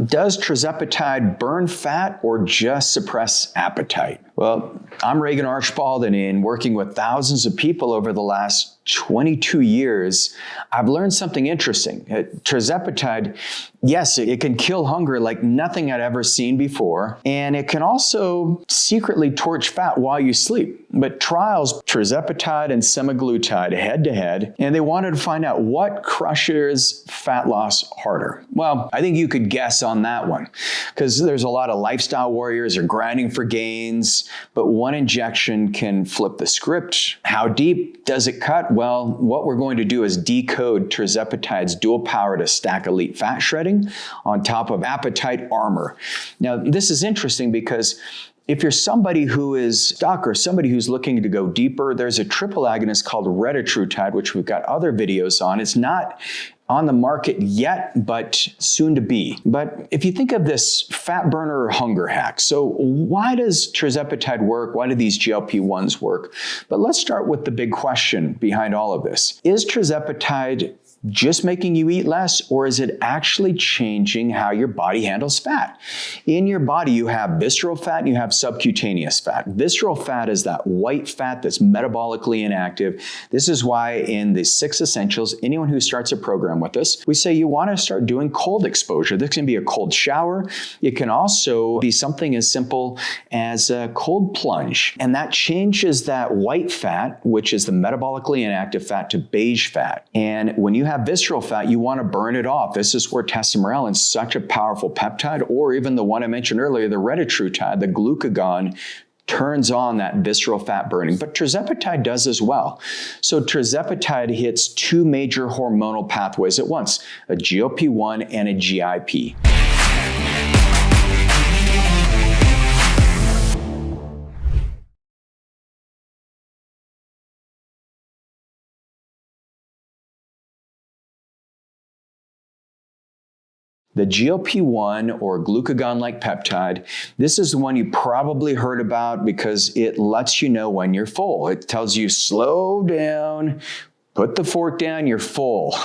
Does tirzepatide burn fat or just suppress appetite? Well, I'm Regan Archibald, and in working with thousands of people over the last 22 years, I've learned something interesting. Tirzepatide, yes, it can kill hunger like nothing I'd ever seen before, and it can also secretly torch fat while you sleep. But trials, tirzepatide and semaglutide head-to-head, and they wanted to find out what crushes fat loss harder. Well, I think you could guess on that one, because there's a lot of lifestyle warriors are grinding for gains, but one injection can flip the script. How deep does it cut? Well, what we're going to do is decode tirzepatide's dual power to stack elite fat shredding on top of appetite armor. Now, this is interesting because if you're somebody who is stuck or somebody who's looking to go deeper, there's a triple agonist called retatrutide, which we've got other videos on. It's not on the market yet, but soon to be. But if you think of this fat burner or hunger hack, so why does tirzepatide work? Why do these GLP-1s work? But let's start with the big question behind all of this. Is tirzepatide just making you eat less, or is it actually changing how your body handles fat? In your body, you have visceral fat and you have subcutaneous fat. Visceral fat is that white fat that's metabolically inactive. This is why in the 6 essentials, anyone who starts a program with us, we say you want to start doing cold exposure. This can be a cold shower. It can also be something as simple as a cold plunge. And that changes that white fat, which is the metabolically inactive fat, to beige fat. And when you have visceral fat, you want to burn it off. This is where testosterone is such a powerful peptide, or even the one I mentioned earlier, the retatrutide, the glucagon, turns on that visceral fat burning. But tirzepatide does as well. So tirzepatide hits 2 major hormonal pathways at once, a GLP-1 and a GIP. The GLP-1 or glucagon-like peptide, this is the one you probably heard about because it lets you know when you're full. It tells you, slow down, put the fork down, you're full.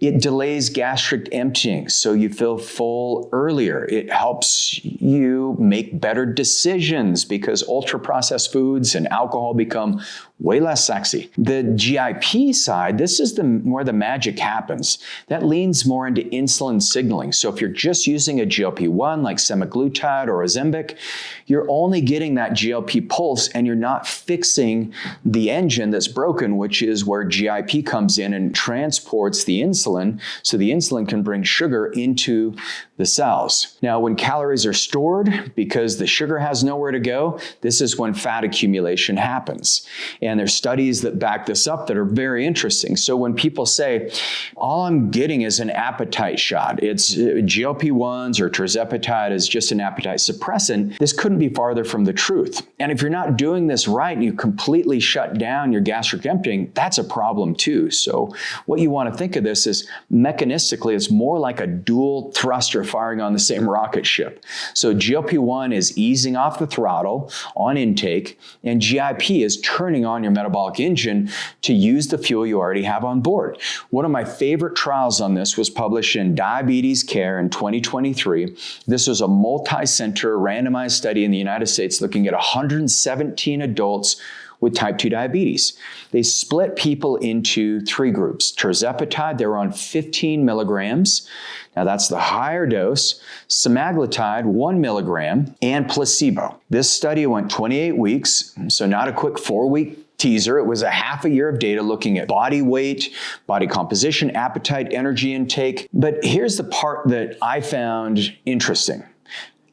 It delays gastric emptying, so you feel full earlier. It helps you make better decisions because ultra-processed foods and alcohol become way less sexy. The GIP side, this is where the magic happens. That leans more into insulin signaling. So if you're just using a GLP-1 like semaglutide or Ozempic, you're only getting that GLP pulse and you're not fixing the engine that's broken, which is where GIP comes in and transports the insulin so the insulin can bring sugar into the cells. Now, when calories are stored, because the sugar has nowhere to go, this is when fat accumulation happens. And there's studies that back this up that are very interesting. So when people say, all I'm getting is an appetite shot, it's GLP-1s or tirzepatide is just an appetite suppressant, this couldn't be farther from the truth. And if you're not doing this right and you completely shut down your gastric emptying, that's a problem too. So what you want to think of this is mechanistically, it's more like a dual thruster firing on the same rocket ship. So GLP-1 is easing off the throttle on intake, and GIP is turning on your metabolic engine to use the fuel you already have on board. One of my favorite trials on this was published in Diabetes Care in 2023. This was a multi-center randomized study in the United States looking at 117 adults with type 2 diabetes. They split people into 3 groups. Tirzepatide, they were on 15 milligrams. Now that's the higher dose. Semaglutide, 1 milligram, and placebo. This study went 28 weeks, so not a quick 4-week teaser. It was a half a year of data looking at body weight, body composition, appetite, energy intake. But here's the part that I found interesting.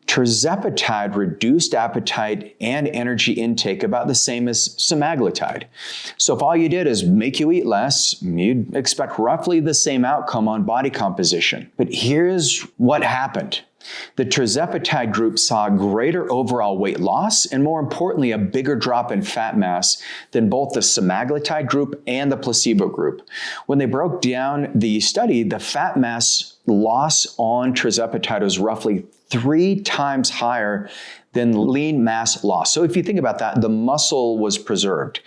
Tirzepatide reduced appetite and energy intake about the same as semaglutide. So if all you did is make you eat less, you'd expect roughly the same outcome on body composition. But here's what happened. The tirzepatide group saw greater overall weight loss and, more importantly, a bigger drop in fat mass than both the semaglutide group and the placebo group. When they broke down the study, the fat mass loss on tirzepatide was roughly 3 times higher than lean mass loss. So if you think about that, the muscle was preserved.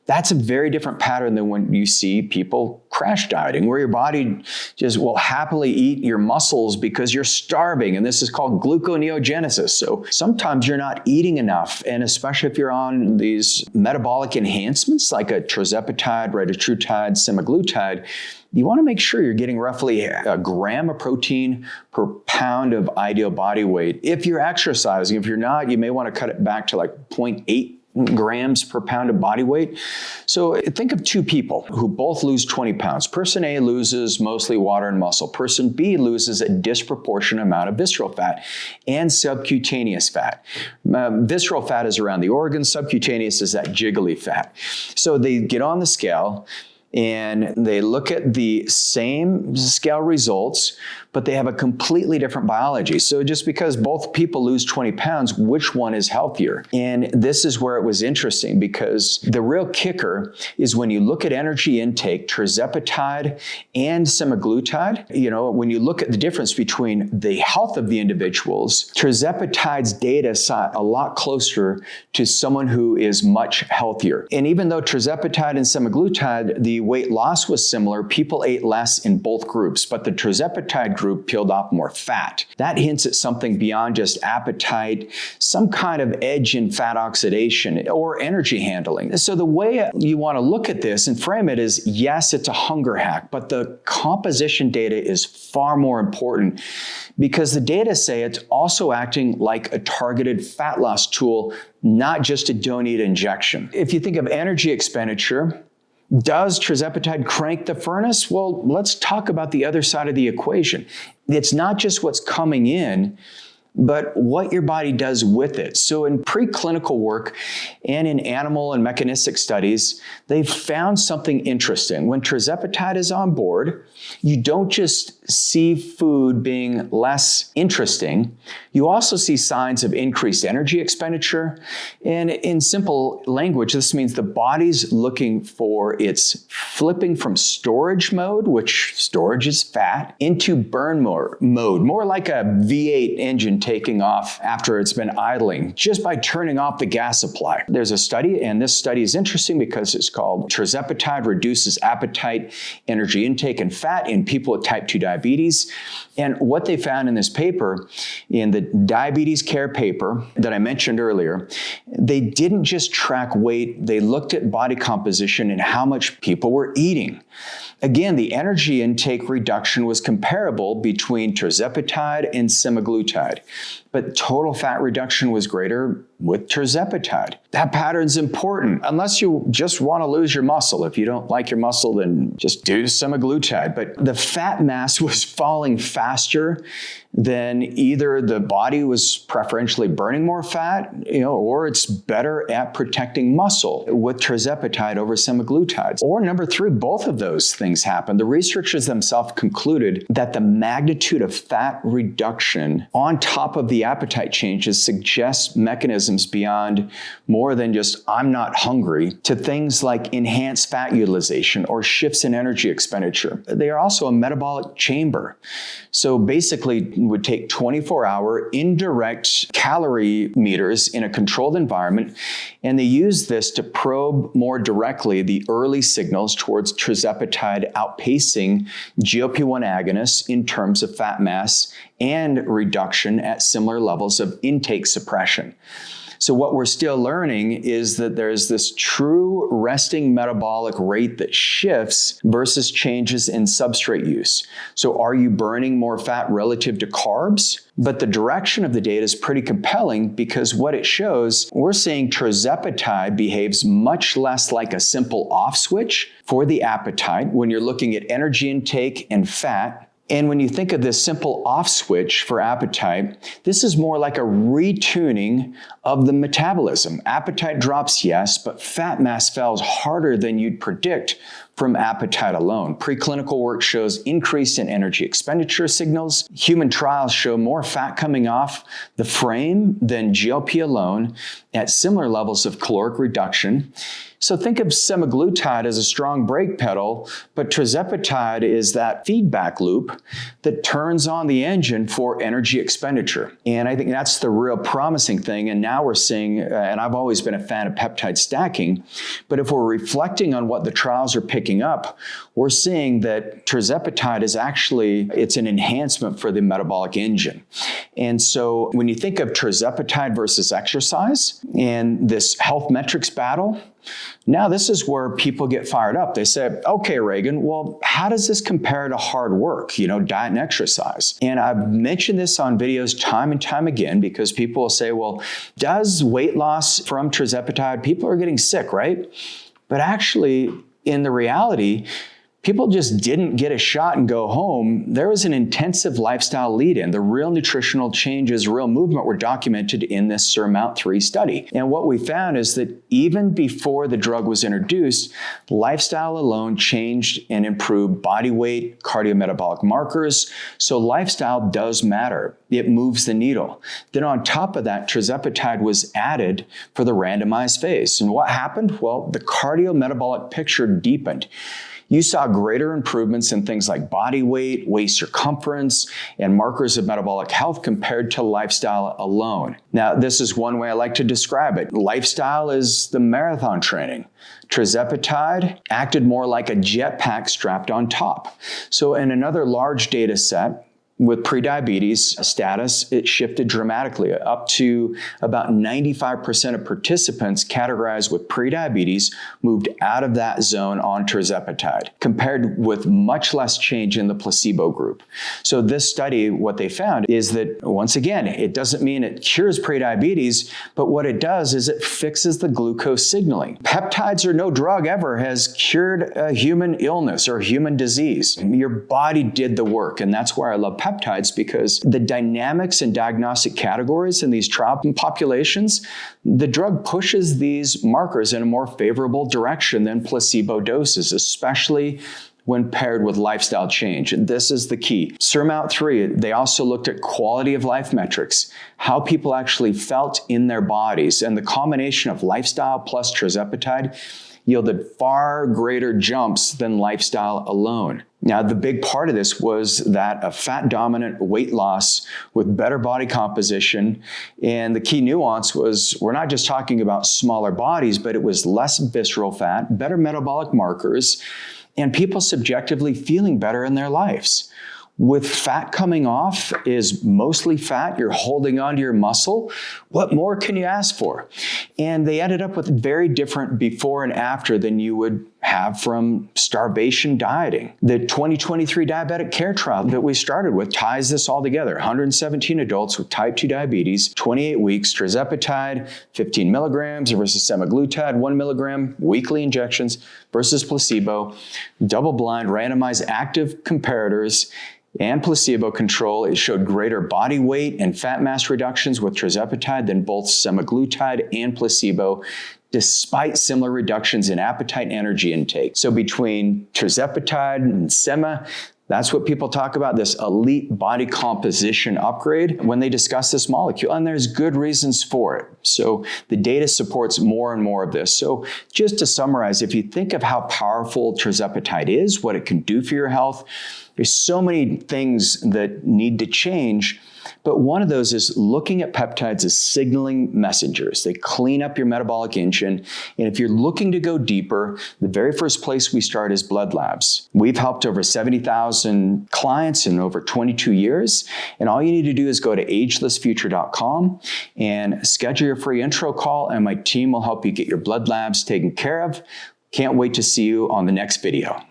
That's a very different pattern than when you see people crash dieting, where your body just will happily eat your muscles because you're starving. And this is called gluconeogenesis. So sometimes you're not eating enough. And especially if you're on these metabolic enhancements like a tirzepatide, retatrutide, semaglutide, you want to make sure you're getting roughly a gram of protein per pound of ideal body weight. If you're exercising, if you're not, you may want to cut it back to like 0.8 grams per pound of body weight. So think of two people who both lose 20 pounds. Person A loses mostly water and muscle. Person B loses a disproportionate amount of visceral fat and subcutaneous fat. Visceral fat is around the organs. Subcutaneous is that jiggly fat. So they get on the scale and they look at the same scale results, but they have a completely different biology. So just because both people lose 20 pounds, which one is healthier? And this is where it was interesting, because the real kicker is when you look at energy intake, tirzepatide and semaglutide, when you look at the difference between the health of the individuals, tirzepatide's data saw a lot closer to someone who is much healthier. And even though tirzepatide and semaglutide, the weight loss was similar, people ate less in both groups, but the tirzepatide group peeled off more fat. That hints at something beyond just appetite, some kind of edge in fat oxidation or energy handling. So the way you want to look at this and frame it is, yes, it's a hunger hack, but the composition data is far more important, because the data say it's also acting like a targeted fat loss tool, not just a don't eat injection. If you think of energy expenditure, does tirzepatide crank the furnace? Well, let's talk about the other side of the equation. It's not just what's coming in, but what your body does with it. So in preclinical work and in animal and mechanistic studies, they've found something interesting. When tirzepatide is on board, you don't just see food being less interesting, you also see signs of increased energy expenditure. And in simple language, this means the body's looking for its flipping from storage mode, which storage is fat, into burn mode, more like a V8 engine taking off after it's been idling, just by turning off the gas supply. There's a study, and this study is interesting because it's called Tirzepatide Reduces Appetite, Energy Intake, and Fat in People with Type 2 Diabetes. And what they found in this paper, in the diabetes care paper that I mentioned earlier, they didn't just track weight, they looked at body composition and how much people were eating. Again, the energy intake reduction was comparable between tirzepatide and semaglutide, but total fat reduction was greater with tirzepatide. That pattern's important, unless you just want to lose your muscle. If you don't like your muscle, then just do semaglutide. But the fat mass was falling faster than either the body was preferentially burning more fat, or it's better at protecting muscle with tirzepatide over semaglutide. Or number three, both of those things happen. The researchers themselves concluded that the magnitude of fat reduction on top of the appetite changes suggests mechanisms beyond more than just I'm not hungry to things like enhanced fat utilization or shifts in energy expenditure. They are also a metabolic chamber. So basically, would take 24-hour indirect calorie meters in a controlled environment, and they use this to probe more directly the early signals towards tirzepatide outpacing GLP-1 agonists in terms of fat mass and reduction at similar levels of intake suppression. So what we're still learning is that there's this true resting metabolic rate that shifts versus changes in substrate use. So are you burning more fat relative to carbs? But the direction of the data is pretty compelling, because what it shows, we're seeing tirzepatide behaves much less like a simple off switch for the appetite when you're looking at energy intake and fat. And when you think of this simple off switch for appetite, this is more like a retuning of the metabolism. Appetite drops, yes, but fat mass falls harder than you'd predict from appetite alone. Preclinical work shows increase in energy expenditure signals. Human trials show more fat coming off the frame than GLP alone at similar levels of caloric reduction. So think of semaglutide as a strong brake pedal, but tirzepatide is that feedback loop that turns on the engine for energy expenditure. And I think that's the real promising thing. And now we're seeing, and I've always been a fan of peptide stacking, but if we're reflecting on what the trials are picking up, we're seeing that tirzepatide is actually, it's an enhancement for the metabolic engine. And so when you think of tirzepatide versus exercise and this health metrics battle, now this is where people get fired up. They say, okay, Regan, well, how does this compare to hard work, diet and exercise? And I've mentioned this on videos time and time again because people will say, well, does weight loss from tirzepatide, people are getting sick, right? But actually, in the reality, people just didn't get a shot and go home. There was an intensive lifestyle lead-in. The real nutritional changes, real movement were documented in this SURMOUNT-3 study. And what we found is that even before the drug was introduced, lifestyle alone changed and improved body weight, cardiometabolic markers. So lifestyle does matter. It moves the needle. Then on top of that, tirzepatide was added for the randomized phase. And what happened? Well, the cardiometabolic picture deepened. You saw greater improvements in things like body weight, waist circumference, and markers of metabolic health compared to lifestyle alone. Now, this is one way I like to describe it. Lifestyle is the marathon training. Tirzepatide acted more like a jetpack strapped on top. So in another large data set, with prediabetes status, it shifted dramatically up to about 95% of participants categorized with prediabetes moved out of that zone on tirzepatide, compared with much less change in the placebo group. So this study, what they found is that, once again, it doesn't mean it cures prediabetes, but what it does is it fixes the glucose signaling. Peptides or no drug ever has cured a human illness or human disease. Your body did the work, and that's why I love peptides, because the dynamics and diagnostic categories in these trial populations, the drug pushes these markers in a more favorable direction than placebo doses, especially when paired with lifestyle change. And this is the key. SURMOUNT-3, they also looked at quality of life metrics, how people actually felt in their bodies, and the combination of lifestyle plus tirzepatide yielded far greater jumps than lifestyle alone. Now, the big part of this was that a fat-dominant weight loss with better body composition, and the key nuance was we're not just talking about smaller bodies, but it was less visceral fat, better metabolic markers, and people subjectively feeling better in their lives. With fat coming off is mostly fat, you're holding onto your muscle. What more can you ask for? And they ended up with very different before and after than you would have from starvation dieting. The 2023 diabetic care trial that we started with ties this all together. 117 adults with type 2 diabetes, 28 weeks, tirzepatide, 15 milligrams versus semaglutide, 1 milligram, weekly injections versus placebo, double-blind, randomized active comparators, and placebo control. It showed greater body weight and fat mass reductions with tirzepatide than both semaglutide and placebo, despite similar reductions in appetite and energy intake. So between tirzepatide and sema, that's what people talk about, this elite body composition upgrade when they discuss this molecule, and there's good reasons for it. So the data supports more and more of this. So just to summarize, if you think of how powerful tirzepatide is, what it can do for your health, there's so many things that need to change, but one of those is looking at peptides as signaling messengers. They clean up your metabolic engine, and if you're looking to go deeper, the very first place we start is blood labs. We've helped over 70,000 clients in over 22 years, and all you need to do is go to agelessfuture.com and schedule your free intro call, and my team will help you get your blood labs taken care of. Can't wait to see you on the next video.